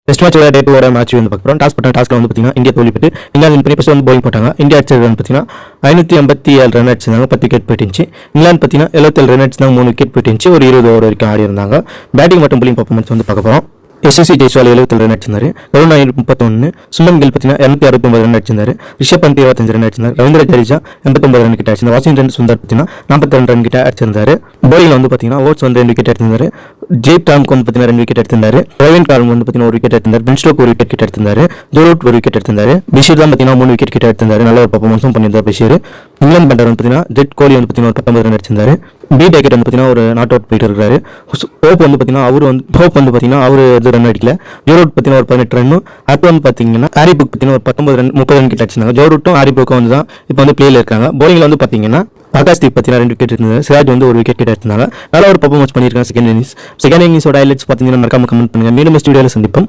Test மேட்சோட டேட்டோட match வந்து பார்க்குறோம். டாஸ்ல வந்து பார்த்தீங்கன்னா இந்தியா தோல்வி பெற்று இங்கிலாந்து பண்ணி ஃபஸ்ட் வந்து பவுலிங் போட்டாங்க. இந்தியா அடிச்சது வந்து பார்த்தீங்கன்னா 587 ரன் அடிச்சிருந்தாங்க, 10 விக்கெட் போயிட்டுச்சு. இங்கிலாந்து பார்த்தீங்கன்னா 77 ரன் அடிச்சிருந்தாங்க, 3 விக்கெட் போயிட்டுச்சு. ஒரு 20 ஓவர் வரைக்கும் ஆடி இருந்தாங்க. பேட்டிங் மற்றும் bowling பர்ஃபார்மன்ஸ் வந்து பார்க்க போகிறோம். எஸ்எஸ்சி ஜெய்ஸ்வால் 77 ரன் அடிச்சிருந்தாரு, கருண் நாயர் 31, சுமன் கில் பார்த்தீங்கன்னா 269 ரன் அடிச்சிருந்தாரு, ரிஷப் பந்த் 25 ரன் அடிச்சிருந்தாரு, ரவீந்திர ஜடேஜா 89 ரன் கிட்ட அடிச்சிருந்தாரு, வாஷிங்டன் சுந்தர் பார்த்தீங்கன்னா 42 ரன் கிட்ட அடிச்சிருந்தாரு. பவுலிங்ல வந்து பார்த்தீங்கன்னா ஓட்ஸ் வந்து 2 விக்கெட் எடுத்திருந்தாரு, ஜேப் டாம்க்கு வந்து பார்த்தீங்கன்னா 2 விக்கெட் எடுத்திருந்தாரு, ரவீன் கார்ம் வந்து பார்த்தீங்கன்னா 1 விக்கெட் எடுத்திருந்தாரு, பென் ஸ்டோக் 1 விக்கெட் கிட்ட எடுத்திருந்தாரு, ஜோரூட் 1 விக்கெட் எடுத்திருந்தாரு, பிஷீர் தான் பார்த்தீங்கன்னா 3 விக்கெட் கிட்ட எடுத்திருந்தாரு. நல்ல ஒரு பர்ஃபார்மன்ஸும் பண்ணியிருந்தார் பிஷீர். இங்கிலாந்து பேட்டர் வந்து பார்த்தீங்கன்னா ஜெட் கோலி வந்து பார்த்தீங்கன்னா 19 ரன் அடிச்சிருந்தாரு, பி டேக்கெட் வந்து பார்த்தீங்கன்னா ஒரு நாட் அவுட் போயிட்டு இருக்காரு. ஹோப் வந்து பார்த்தீங்கன்னா அவர் எது ரன் அடிக்கல. ஜோரூட் பார்த்தீங்கன்னா ஒரு 18 ரன்னும், அடுத்து வந்து பார்த்தீங்கன்னா ஹாரி புக் பார்த்தீங்கன்னா ஒரு 19 ரன் 30 ரன் கிட்ட அடிச்சிருந்தாங்க. ஜோரூட்டும் ஹாரி புக்கும் வந்து தான் இப்போ வந்து பிளேல இருக்காங்க. பவுலிங்ல வந்து பார்த்தீங்கன்னா ஆகாஷ்தீப் பார்த்தீங்கன்னா 2 விக்கெட் இருந்தாங்க, சிராஜ் வந்து 1 விக்கெட் கிட்ட எடுத்தாங்க. நல்ல ஒரு பர்ஃபார்மன்ஸ் பண்ணியிருக்காங்க செகண்ட் இன்னிங்ஸோட ஹைலைட்ஸ் பார்த்தீங்கன்னா மறக்காம கமெண்ட் பண்ணுங்க. மீண்டும் ஸ்டுடியோவில் சந்திப்போம்.